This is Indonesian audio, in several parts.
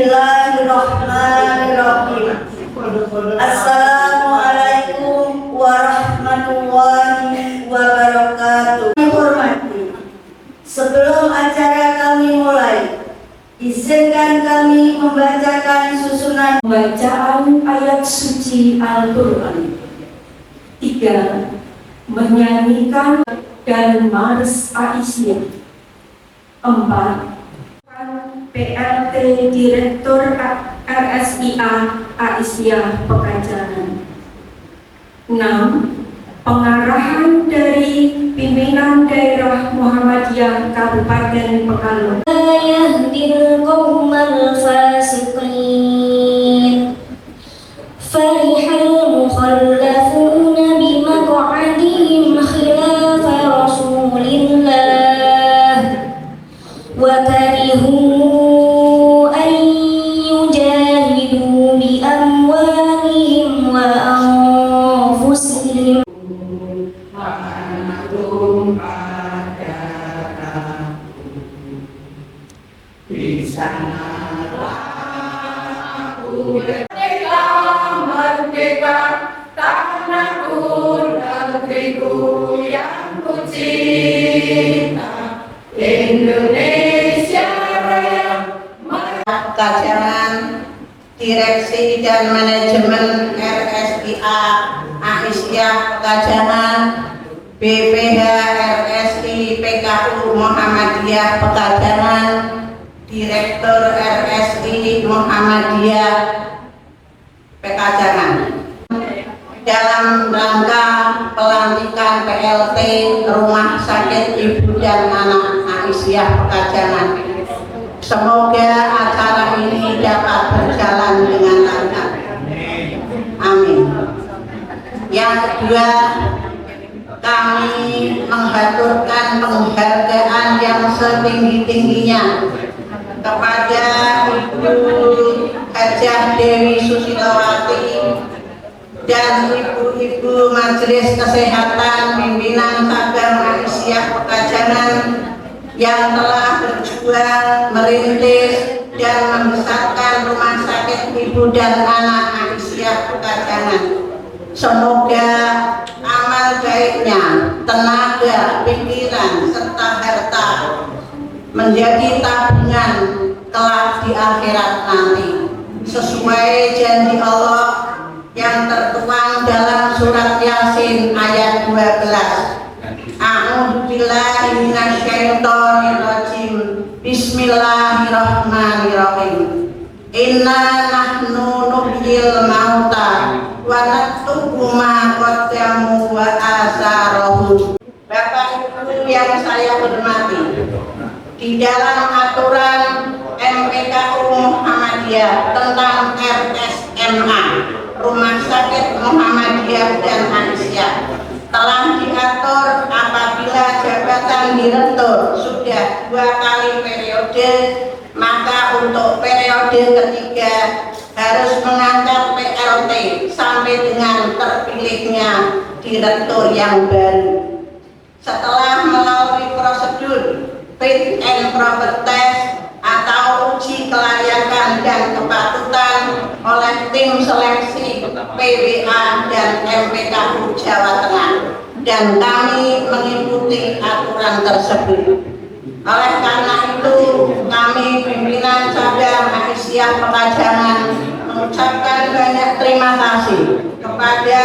Bismillahirrahmanirrahim. Assalamualaikum warahmatullahi wabarakatuh. Dihormati, sebelum acara kami mulai, izinkan kami membacakan susunan bacaan ayat suci Al-Quran. 3. Menyanyikan dan Mars Aisyah. 4. PLT Direktur RSIA Aisyah Pekajangan. 6. Pengarahan dari pimpinan daerah Muhammadiyah Kabupaten Pekalongan. yahdil qaumal fasiqin farihal mukhallafuna bimaq'adihim khilafa rasulillah wa karihu an yujahidu bi amwalihim wa anfusihim. Merdeka tanahku negeriku yang ku cinta, Indonesia Raya. Kajian Direksi dan Manajemen RSIA Aisyah Pekajangan, BPH RSI PKU Muhammadiyah Pekajangan, Direktur RSI Muhammadiyah Pekajangan, dalam rangka pelantikan PLT Rumah Sakit Ibu dan Anak Aisyah Pekajangan. Semoga acara ini dapat berjalan dengan lancar. Amin. Yang kedua, kami mengaturkan penghargaan yang setinggi-tingginya kepada Ibu Hajah Dewi Susilowati dan ibu-ibu Majelis Kesehatan Pimpinan Cabang Aisyah Pekajangan yang telah berjuang merintis dan membesarkan Rumah Sakit Ibu dan Anak Aisyah Pekajangan. Semoga amal baiknya, tenaga, pikiran, serta harta menjadi tabungan kelak di akhirat nanti, sesuai janji Allah yang tertuang dalam surat Yasin ayat 12. A'udzubillahi minasyaitonirrajim. Bismillahirrahmanirrahim. Inna nahnu nuhyil mauta wa naktubu ma qaddamu wa asarahu. Bapak Ibu yang saya hormati, di dalam aturan MPKU Muhammadiyah tentang RSMA Rumah Sakit Muhammadiyah dan Aisyah telah diatur apabila jabatan direktur sudah 2 kali periode, maka untuk periode ketiga harus mengangkat PLT sampai dengan terpilihnya direktur yang baru. Setelah melalui prosedur fit and proper test atau uji kelayakan dan kepatutan oleh tim seleksi PWA dan MPKU Jawa Tengah, dan kami mengikuti aturan tersebut. Oleh karena itu, kami pimpinan Cabang Aisyah Pekajangan mengucapkan banyak terima kasih kepada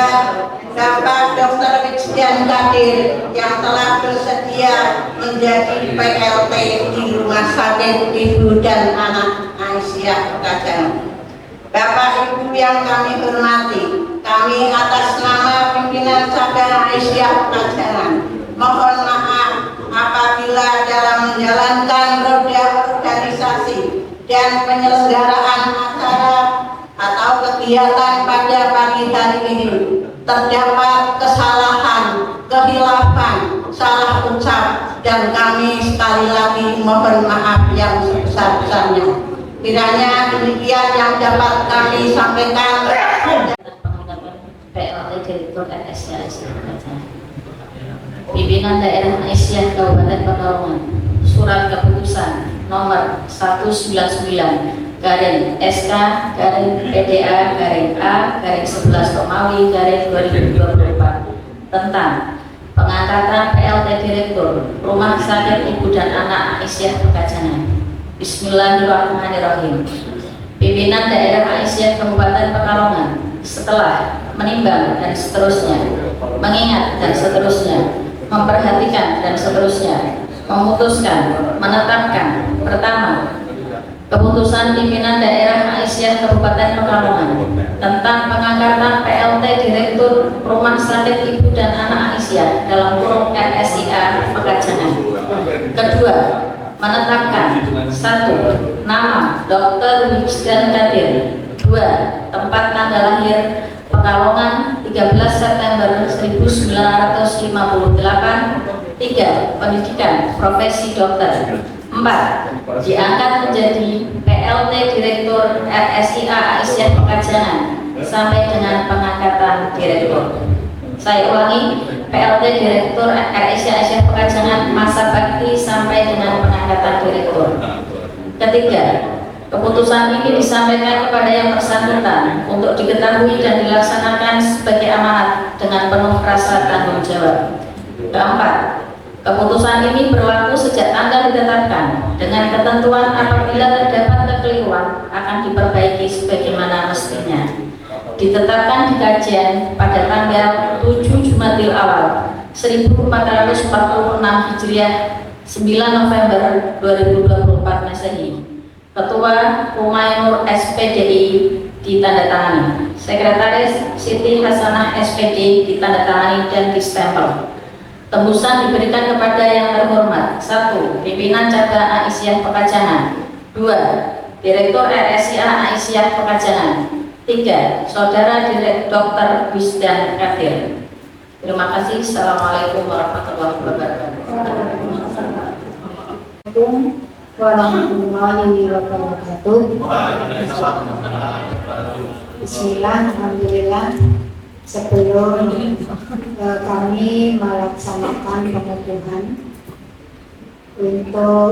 Bapak Dr. Wijdan Kadir yang telah bersedia menjadi PLT di Rumah Sakit Ibu dan Anak Aisyah Pekajangan. Bapak Ibu yang kami hormati, kami atas nama pimpinan Cabang Aisyah Pekajangan mohon maaf apabila dalam menjalankan roda organisasi dan penyelenggaraan acara atau kegiatan pada pagi hari ini terdapat kesalahan, kehilafan, salah ucap, dan kami sekali lagi mohon maaf yang sebesar-besarnya. Kiranya demikian yang dapat kami sampaikan. PLT Direktur RSIA Aisyah Pekajangan. Pimpinan Daerah Aisyah Kabupaten Pekalongan, Surat Keputusan Nomor 199 garing SK garing PDA garing A garing 11 Romawi garing 2024 tentang pengangkatan PLT Direktur Rumah Sakit Ibu dan Anak Aisyah Pekajangan. Bismillahirrahmanirrahim. Pimpinan Daerah Aisyah Kabupaten Pekalongan setelah menimbang dan seterusnya, mengingat dan seterusnya, memperhatikan dan seterusnya, memutuskan, menetapkan. Pertama, keputusan pimpinan Daerah Aisyah Kabupaten Pekalongan tentang pengangkatan PLT Direktur Rumah Sakit Ibu dan Anak Aisyah dalam kurung RSIA Pekajangan. Kedua, menetapkan 1. Nama Dr. Wijdan Kadir. 2. Tempat tanggal lahir Pekalongan 13 September 1958. 3. Pendidikan profesi dokter. 4. Diangkat menjadi PLT Direktur RSIA Aisyah Pekajangan sampai dengan pengangkatan Direktur. Saya ulangi, PLT Direktur RSIA Aisyah Pekajangan masa bakti sampai dengan pengangkatan Direktur. Ketiga, keputusan ini disampaikan kepada yang bersangkutan untuk diketahui dan dilaksanakan sebagai amanat dengan penuh rasa tanggung jawab. Keempat, keputusan ini berlaku sejak tanggal ditetapkan dengan ketentuan apabila terdapat kekeliruan akan diperbaiki sebagaimana mestinya. Ditetapkan di kajian pada tanggal 7 Jumadil Awal 1446 Hijriah 9 November 2024 Masehi. Ketua Umaynur SPDI ditandatangani. Sekretaris Siti Hasanah SPD ditandatangani dan distempel. Tembusan diberikan kepada yang terhormat. 1. Pimpinan Cabang Aisyah Pekajangan. 2. Direktur RSIA Aisyah Pekajangan. 3. Saudara Dr. Wijdan Kadir. Terima kasih. Assalamualaikum warahmatullahi wabarakatuh. Warahmatullahi wabarakatuh. Bismillah, alhamdulillah. Sebelum kami melaksanakan pengukuhan untuk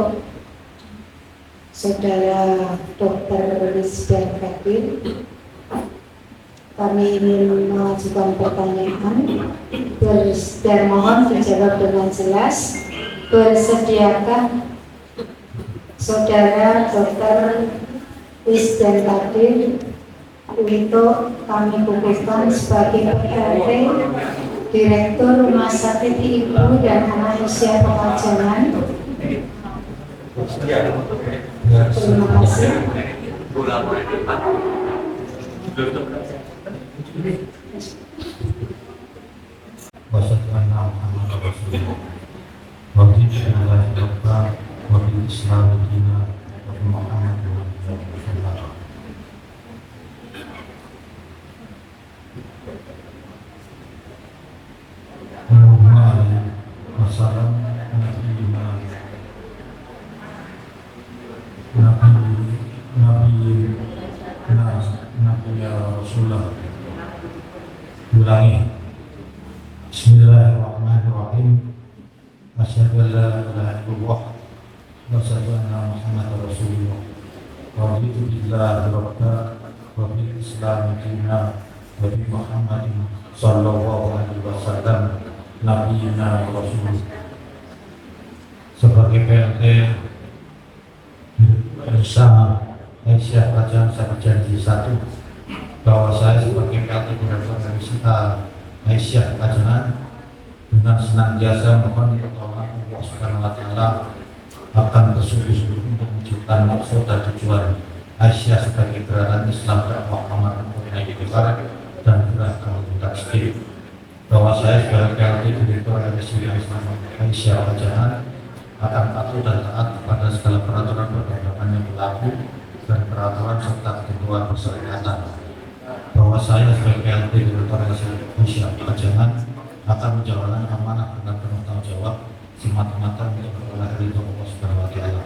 saudara Dr. Wijdan Kadir, kami ingin mengajukan pertanyaan dan mohon dijawab dengan jelas. Bersediakah saudara Dr. Wijdan Kadir untuk kami kukuhkan sebagai PLT Direktur Rumah Sakit Ibu dan Anak Aisyah Pekajangan? Terima kasih. Ulangi. Bismillahirrahmanirrahim. Asyhadu an la ilaha illallah wa asyhadu anna Muhammadar Rasulullah. Raditu billahi rabban wa bil Islam dinan wa bi Muhammadin sallallahu alaihi wasallam nabiyina rasul. Sebagai PLT bersama Aisyah Pekajangan saya berjanji 1 bahwa saya sebagai PLT Direktur Aisyah Pekajangan dengan senantiasa mohon pertolongan Allah Subhanahu wa Ta'ala akan bersungguh-sungguh untuk mewujudkan maksud dan tujuan Aisyah sebagai gerakan Islam dakwah amanah dan gerakan lintas stil. Bahwa saya sebagai PLT Direktur Aisyah Pekajangan akan patuh dan taat kepada segala peraturan perundang-undangan yang berlaku dan peraturan serta ketentuan persyaratan. Bahwa saya sebagai PLT Direktur Aisyah Pekajangan akan menjalankan amanah dengan penuh tanggung jawab semata-mata untuk memperoleh ridho Allah Subhanahu wa Ta'ala.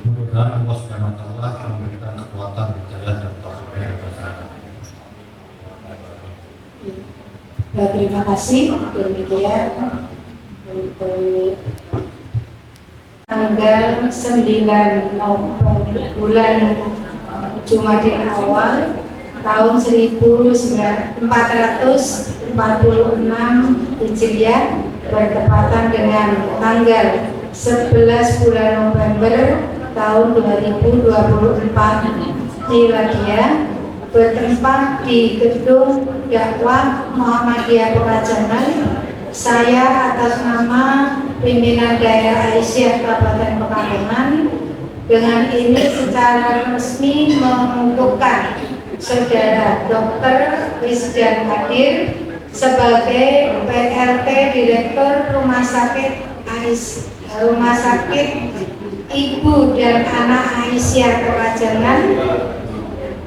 Mudah-mudahan Allah Subhanahu wa Ta'ala akan memberikan kekuatan, hidayah dan taufik yang berkah. Terima kasih. Demikian untuk tanggal 9 bulan Jumadil Awal tahun 1446 Hijriah bertepatan dengan tanggal 11 bulan November tahun 2024 Miladiah, bertempat di Gedung Dakwah Muhammadiyah Pekajangan. Saya atas nama pimpinan daerah Aisyah Kabupaten Pekalongan dengan ini secara resmi mengukuhkan Saudara Dr. Wisdan Kadir sebagai PLT Direktur Rumah Sakit Ibu dan Anak Aisyah Pekajangan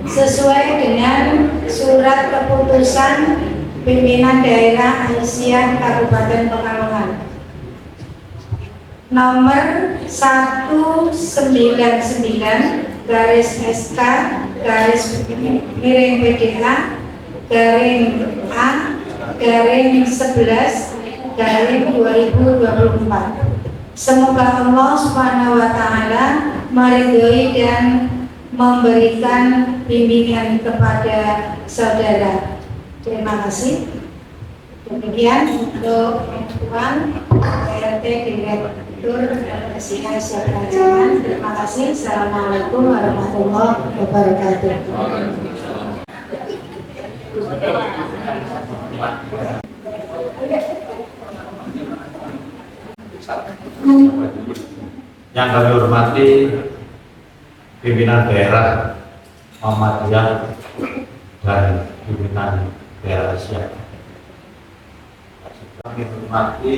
sesuai dengan surat keputusan pimpinan daerah Aisyah Kabupaten Pekalongan nomor 199 garis SK garis miring PDA garing A garing 11 garing 2024. Semoga Allah Subhanahu wa Ta'ala meridhoi dan memberikan bimbingan kepada saudara. Terima kasih. Demikian untuk Tuan PLT Direktur Aisyah Pekajangan. Terima kasih. Assalamualaikum warahmatullahi wabarakatuh. Yang kami hormati pimpinan daerah Muhammadiyah dan pimpinan daerah Aisyah. Kami hormati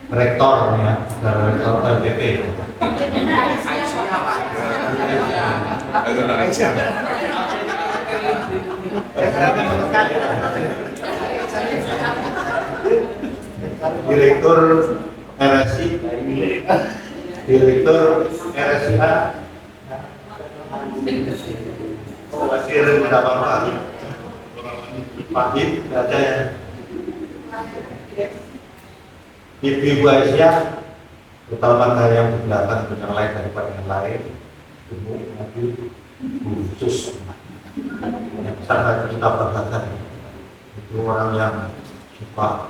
rektor ya, dan rektor LPP. Direktur RSI, Direktur RSIA, Wakil Mendapatkan Pahit, ada ya. Ibu Aisyah, utama yang di belakang yang lain daripada yang lain, Ibu Nabi khusus yang sangat kita banggakan. Itu orang yang suka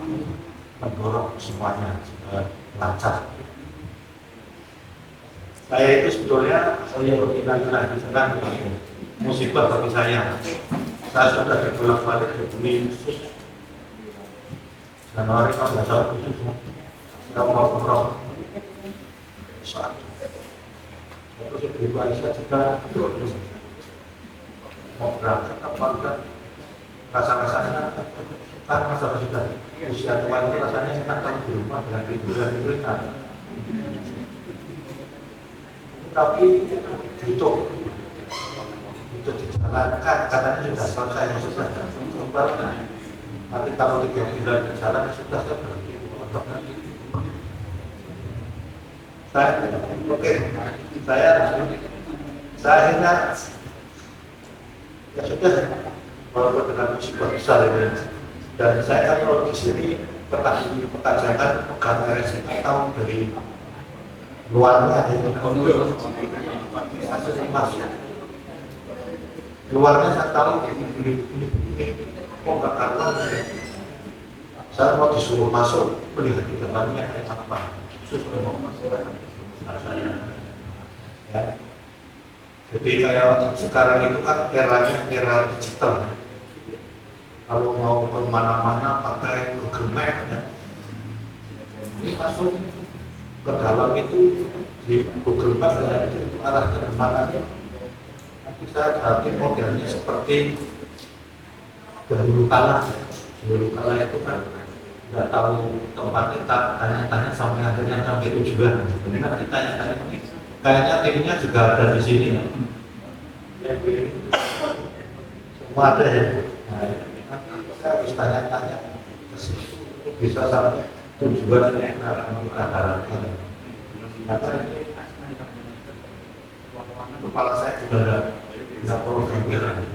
mendorong semuanya lancar. Saya itu sebetulnya berkenan musibah bagi saya. Saya sudah dibolak-balik diberi khusus Januari 14 tahun khusus. Saya mau umroh saat terus Ibu Aisyah juga mau berangkat apa enggak, rasa-rasanya kan masa sudah usia tua itu rasanya enak kalau di rumah dengan liburan kan, tapi butuh dijalankan, katanya sudah selesai, sudah kembali. Tapi kalau 3 bulan berjalan sudah berhenti. Saya akhirnya ya sudah, walaupun dengan musibah besar ini, dan saya kalau di sini petani Pekajangan pegang RSI atau dari luarnya itu saya sering masuk. Luarnya saya tahu ini kok nggak karuan. Saya mau disuruh masuk melihat di depannya kayak apa, khusus mau masuk ya. Jadi kayak sekarang itu kan era digital. Kalau mau kemana-mana pakai Google Map ya. Ini masuk ke dalam itu di Google Map ya, itu arah ke mana. Nanti saya hati modelnya seperti dahulu kala. Dahulu kala itu kan nggak tahu tempat, kita tanya-tanya sampai akhirnya sampai tujuan. Ini kan ditanya-tanya ini. Kayaknya timnya juga ada di sini. Semua ada ya. Nah, saya harus tanya-tanya bisa sampai tujuan yang arah kepala saya juga tidak program.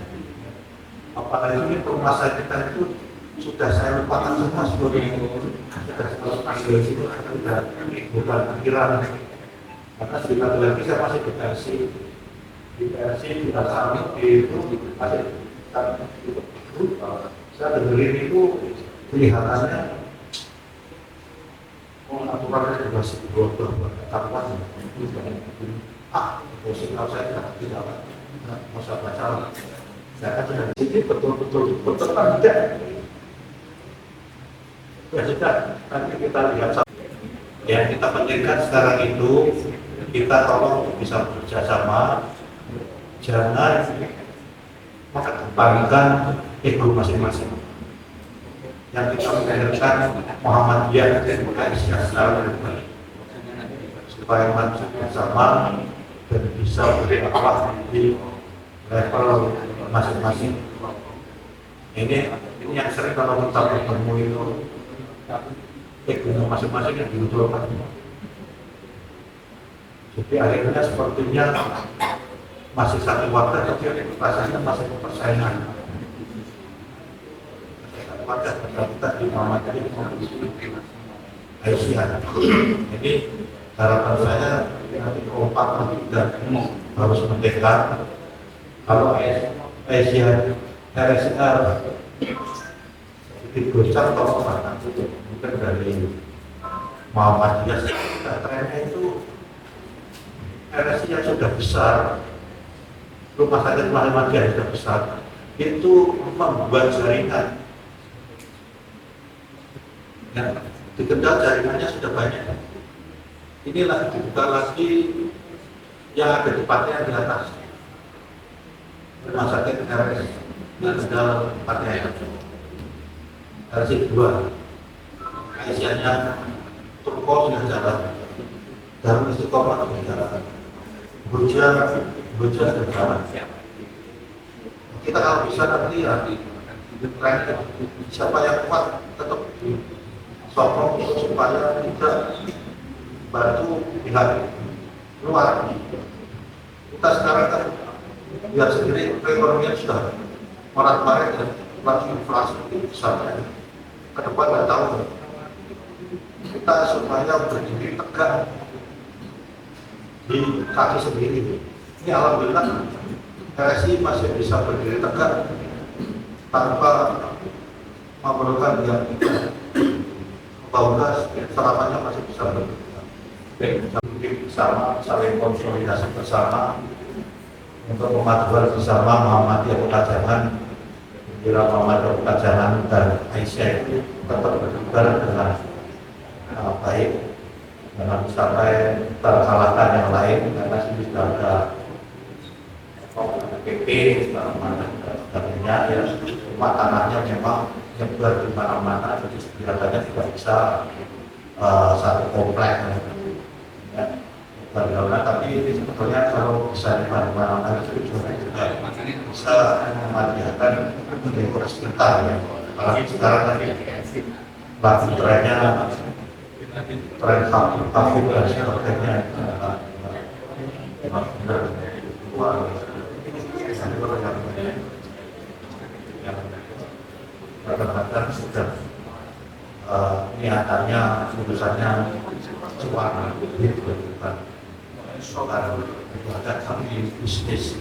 Apalagi ini rumah saya kita itu sudah saya lupakan semua sebelumnya. Sudah selesai itu sudah bukan pikiran. Karena sekali lagi saya masih dikasih di versi kita samit itu masih saya dengerin itu kelihatannya aturannya juga bodoh kapan posisi saya tidak masa baca saya kan sudah di sini betul-betul tidak ya sudah nanti kita lihat yang kita pentingkan sekarang itu kita tolong bisa bekerja sama, jangan mengedepankan ego masing-masing. Yang kita mendengarkan Muhammadiyah dan Aisyah supaya maju bersama dan bisa berdakwah di level masing-masing. Ini yang sering kalau kita bertemu itu ego masing-masing yang diusulkan. Jadi akhirnya sepertinya masih satu wadah tapi rasanya masih persaingan. Satu wadah kita di Muhammadiyah Aisyah. Jadi harapan saya nanti kompak dan harus mendekat. Kalau Aisyah RSR digocap tokoh nanti mungkin dari Muhammadiyah trennya itu RSI yang sudah besar, rumah sakit Muhammadiyah sudah besar, itu membuat jaringan. Ya, di Kendal jaringannya sudah banyak. Ini lagi dibuka lagi yang ada tempatnya di atas. Rumah sakit RSI yang Kendal tempatnya RSI 2. Aisyahnya Turko sudah jalan, Darul Istiqomah sudah jalan. Buja dan jalan. Kita kalau bisa nanti siapa yang kuat tetap sokong supaya tidak bantu pihak luar. Kita sekarang kan lihat sendiri perekonomian sudah marak-marik dan lagi inflasi besar. Ke depan nggak tahu. Kita supaya berdiri tegak di kaki sendiri. Ini alhamdulillah RSI masih bisa berdiri tegak tanpa memerlukan yang kita bahwa serapannya masih bisa berdiri bersama, saling konsolidasi bersama untuk pemaduan bersama Muhammadiyah Pekajangan, Bendera Muhammadiyah Pekajangan dan Aisyah itu tetap berdebar dengan baik. Jangan sampai terkalahkan yang lain karena sudah ada PP sebagainya ya, rumah tanahnya memang nyebar di mana-mana, jadi kelihatannya tidak bisa satu komplek ya, tapi ini sebetulnya kalau bisa di mana-mana itu juga bisa memanfaatkan lingkungan sekitar ya. Apalagi sekarang tadi lagu trennya tren kafir dan sebagainya memang benar kadang-kadang sudah niatannya, putusannya cuan gitu bukan soal ibadah tapi bisnis.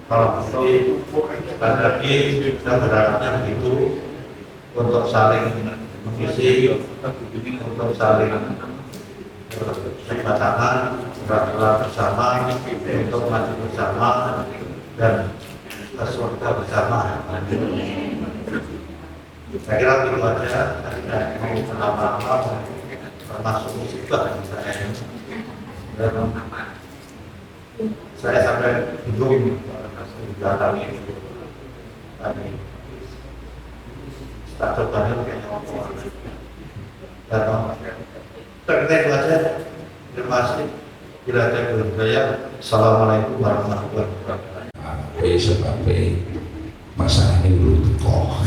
Kalau itu lagi kita berharapnya begitu untuk saling mengisi, untuk saling berjabat tangan, bergerak bersama, untuk maju bersama dan ke surga bersama. Saya kira itu aja. Saya mau menambah termasuk musibah misalnya. Dan saya sampai bingung di belakang ini. Tadi statusnya kayaknya terkait aja. Terima kasih. Bila ada berjaya. Assalamualaikum warahmatullahi wabarakatuh. Sebabnya masalah ini belum kok.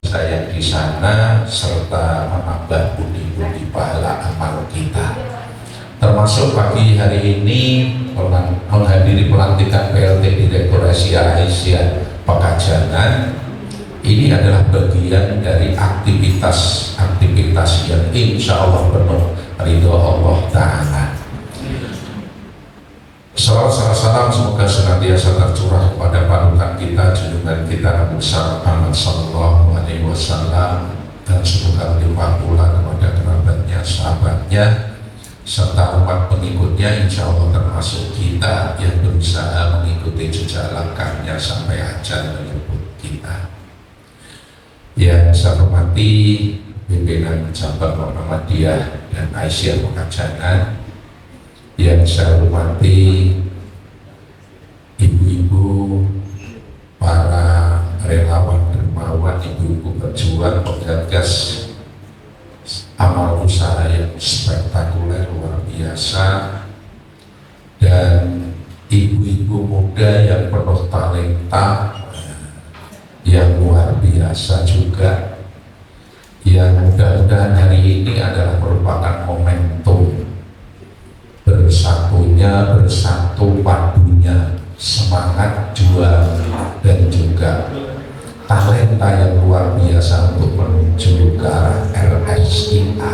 Saya di sana serta menambah budi-budi pahala amal kita. Termasuk pagi hari ini menghadiri pelantikan PLT Direktur Asia Pekajangan. Ini adalah bagian dari aktivitas yang insya Allah penuh ridho Allah Ta'ala. Salawat salam semoga senantiasa tercurah kepada panutan kita, junjungan kita Nabi besar Muhammad Sallallahu Alaihi Wasallam, dan semoga limpah pula kepada kerabatnya, sahabatnya, serta umat pengikutnya, insya Allah termasuk kita yang berusaha mengikuti jejak langkahnya sampai ajal menyebut kita. Yang saya hormati pimpinan cabang Muhammadiyah dan Aisyah Pekajangan, yang saya hormati ibu-ibu, para relawan dermawan, ibu-ibu berjuang, penggagas amal usaha yang spektakuler luar biasa, dan ibu-ibu muda yang penuh talenta yang luar biasa juga, yang mudah-mudahan hari ini adalah merupakan momentum bersatu padunya semangat juang dan juga talenta yang luar biasa untuk menuju ke arah RSIA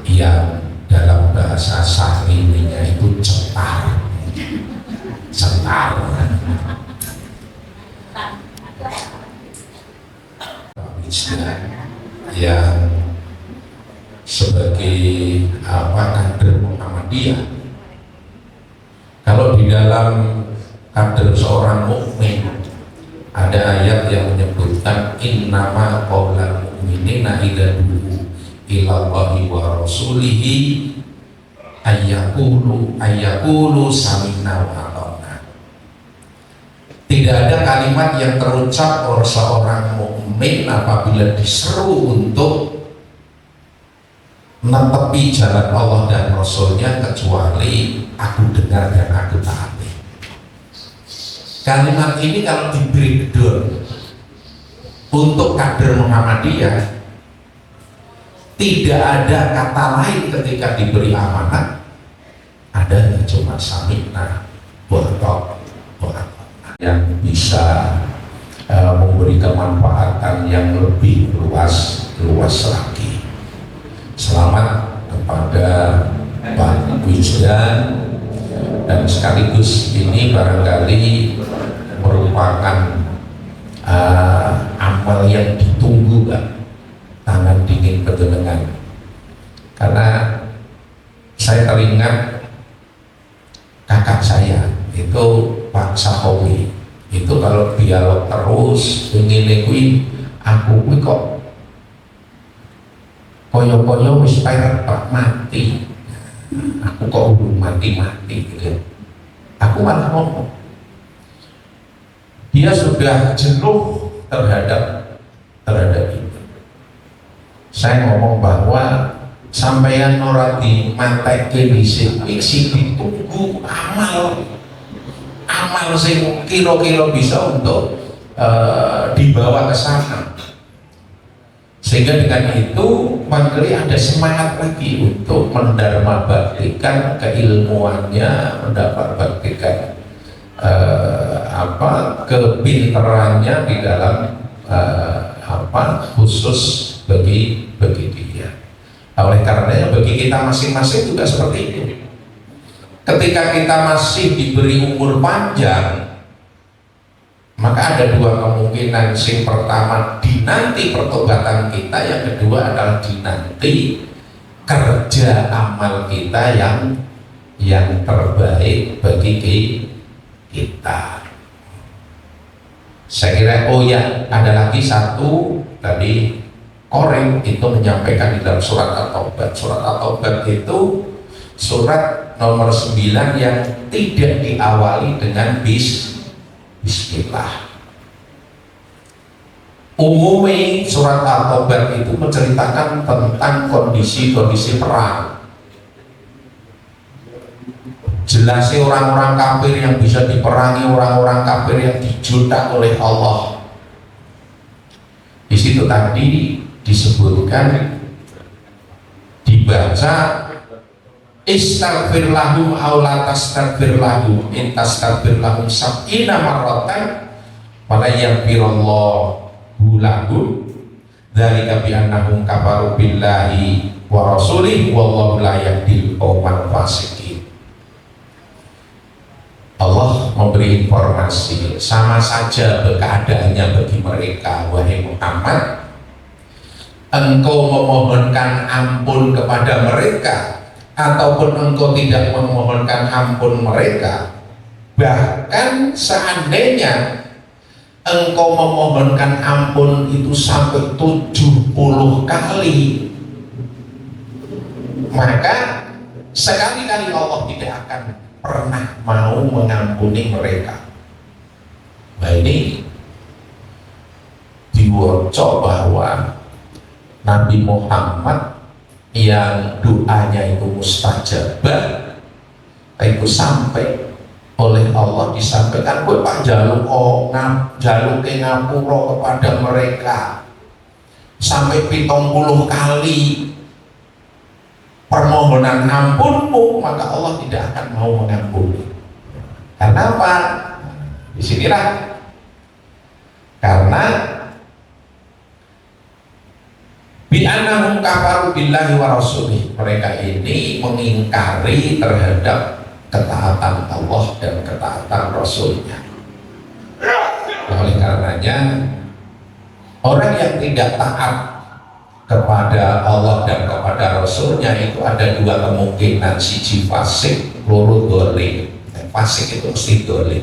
yang dalam bahasa syahrinya itu cetar yang sebagai kader Muhammadiyah. Kalau di dalam kader seorang mukmin ada ayat yang menyebutkan innama qaulal mu'minina idza du'u ilallahi wa rasulihi ayyaqulu sami'na wa ata'na. Tidak ada kalimat yang terucap oleh seorang mukmin apabila diseru untuk menepi jalan Allah dan Rasulnya kecuali aku dengar dan aku taati. Kalimat ini kalau diberi gedor untuk kader Muhammadiyah, tidak ada kata lain ketika diberi amanat, adanya cuma sami'na wa ata'na yang bisa memberi kemanfaatan yang lebih luas lagi. Selamat kepada Pak Wisdan, dan sekaligus ini barangkali merupakan amal yang ditunggu, Pak, tangan dingin penjenengan, karena saya teringat kakak saya itu Pak Sahowi itu kalau dialog terus ingin aku kok koyo-koyo wis Pak mati, aku kok belum mati gitu. Aku malah ngomong dia sudah jenuh terhadap itu. Saya ngomong bahwa sampeyan ora dimantekke dhisik iki ditunggu amal sing kira-kira bisa untuk dibawa ke sana. Sehingga dengan itu Mangkeli ada semangat lagi untuk mendharma baktikan keilmuannya, mendapat baktikan kepinterannya di dalam khusus bagi dia. Oleh karenanya bagi kita masing-masing juga seperti itu. Ketika kita masih diberi umur panjang, maka ada dua kemungkinan. Yang pertama dinanti pertobatan kita, yang kedua adalah dinanti kerja amal kita yang terbaik bagi kita. Saya kira ada lagi satu tadi Koreng itu menyampaikan di dalam surat At-Taubah. Surat At-Taubah itu surat nomor 9 yang tidak diawali dengan Bismillah. Umumnya surat At-Taubah itu menceritakan tentang kondisi-kondisi perang. Jelasnya orang-orang kafir yang bisa diperangi, orang-orang kafir yang dijuntak oleh Allah. Di situ tadi disebutkan, dibaca istaghfir lahum aw la tastaghfir lahum in tastaghfir lahum sab'ina marratan wala yaghfirullahu lahum dzalika bi annahum kafaru billahi wa rasulih wallahu la yahdil qaumal fasiqin. Allah memberi informasi sama saja keadaannya bagi mereka, wahai Muhammad, engkau memohonkan ampun kepada mereka ataupun engkau tidak memohonkan ampun mereka, bahkan seandainya engkau memohonkan ampun itu sampai 70 kali, maka sekali-kali Allah tidak akan pernah mau mengampuni mereka. Nah ini diwocok bahwa Nabi Muhammad yang doanya itu mustajabah itu sampai oleh Allah disampaikan, kowe Pak jaluk ke ngapura kepada mereka sampai 70 kali permohonan ampunmu, maka Allah tidak akan mau mengampuni. Karena apa? Disinilah karena bi'annahum kafaru billahi wa rasulih, mereka ini mengingkari terhadap ketaatan Allah dan ketaatan Rasulnya. Oleh karenanya orang yang tidak taat kepada Allah dan kepada Rasulnya itu ada dua kemungkinan, siji fasik, loro dolim. Fasik itu mesti dolim.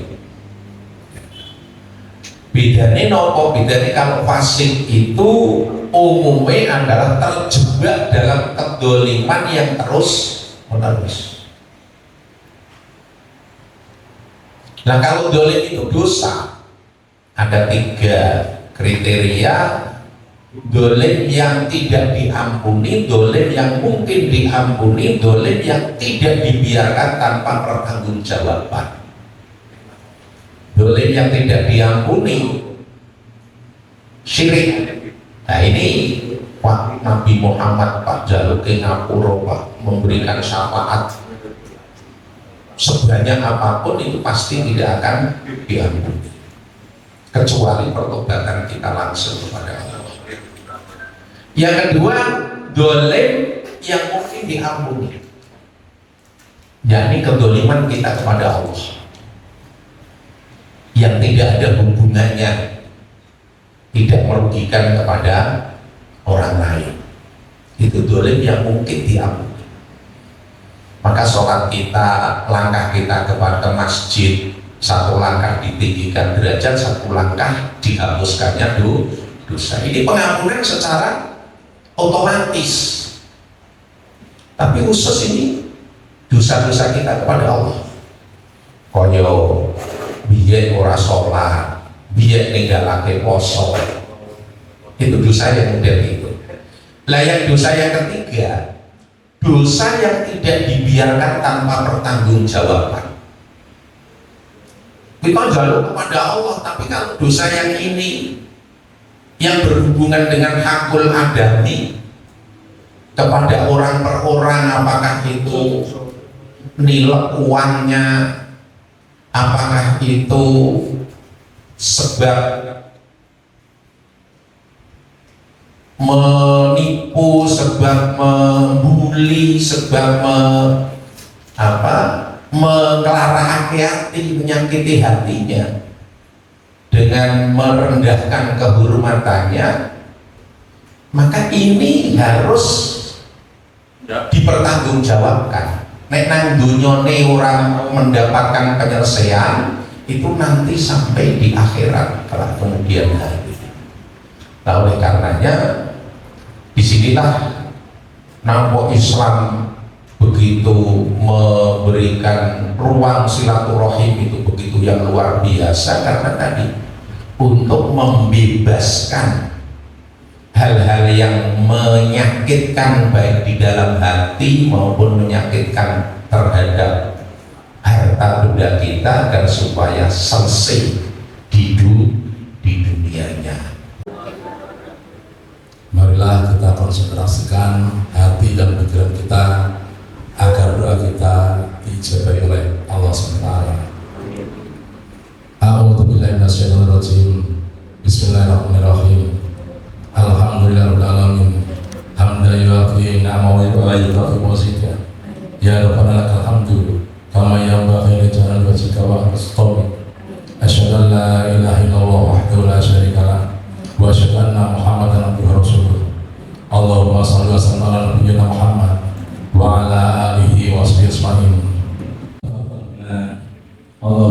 Bedanya nopo? Bedanya kalau fasik itu umumnya adalah terjebak dalam kedoliman yang terus menerus. Nah kalau dolim itu dosa, ada 3 kriteria: dolim yang tidak diampuni, dolim yang mungkin diampuni, dolim yang tidak dibiarkan tanpa pertanggungjawaban. Dolim yang tidak diampuni, syirik. Nah ini Pak Nabi Muhammad, Pak jaluke ngapura, Pak memberikan syafaat sebanyak apapun itu pasti tidak akan diampuni, kecuali pertobatan kita langsung kepada Allah. Yang kedua, dolim yang mungkin diampuni, yakni kedoliman kita kepada Allah yang tidak ada hubungannya, tidak merugikan kepada orang lain. Itu dolim yang mungkin diampuni. Maka sholat kita, langkah kita kepada masjid, 1 langkah ditinggikan derajat, 1 langkah dihapuskannya dosa. Ini pengampunan secara otomatis. Tapi khusus ini dosa-dosa kita kepada Allah. Koyo biyen ora sholat, biyen ninggalake poso, itu dosa yang model itu. Lah yang dosa yang ketiga, dosa yang tidak dibiarkan tanpa pertanggungjawaban. Kita jaluk kepada Allah, tapi kalau dosa yang ini yang berhubungan dengan hakul adami kepada orang per orang, apakah itu nilai uangnya, apakah itu sebab menipu, sebab membuli, sebab mengelaraki hati, menyakiti hatinya dengan merendahkan kehormatannya, maka ini harus dipertanggungjawabkan. Nek nang dunyane orang mendapatkan penyelesaian itu nanti sampai di akhirat kelak kemudian hari. Nah oleh karenanya disinilah nampak Islam begitu memberikan ruang silaturahim itu begitu yang luar biasa, karena tadi untuk membebaskan hal-hal yang menyakitkan baik di dalam hati maupun menyakitkan terhadap harta benda kita, agar supaya selesai di dunianya. Marilah kita konsentrasikan hati dan pikiran kita agar doa kita dijabai oleh Allah SWT. A'udzubillahi minasyaitonirrajim. Bismillahirrahmanirrahim. Alhamdulillahirabbil alamin. Hamdan yuwafi ni'amahu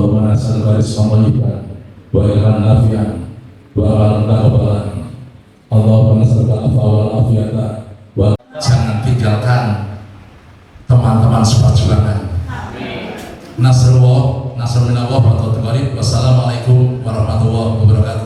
Allahumma nas'aluka rizqan thayyiban wa ilman nafi'an wa amalan taqabbalan. Allahumma nas'aluka al-'afwa wal 'afiyata wa jangan tinggalkan teman-teman seperjuangan. Nasrullah, nasrul minallah wa taufiq. Wassalamualaikum warahmatullahi wabarakatuh.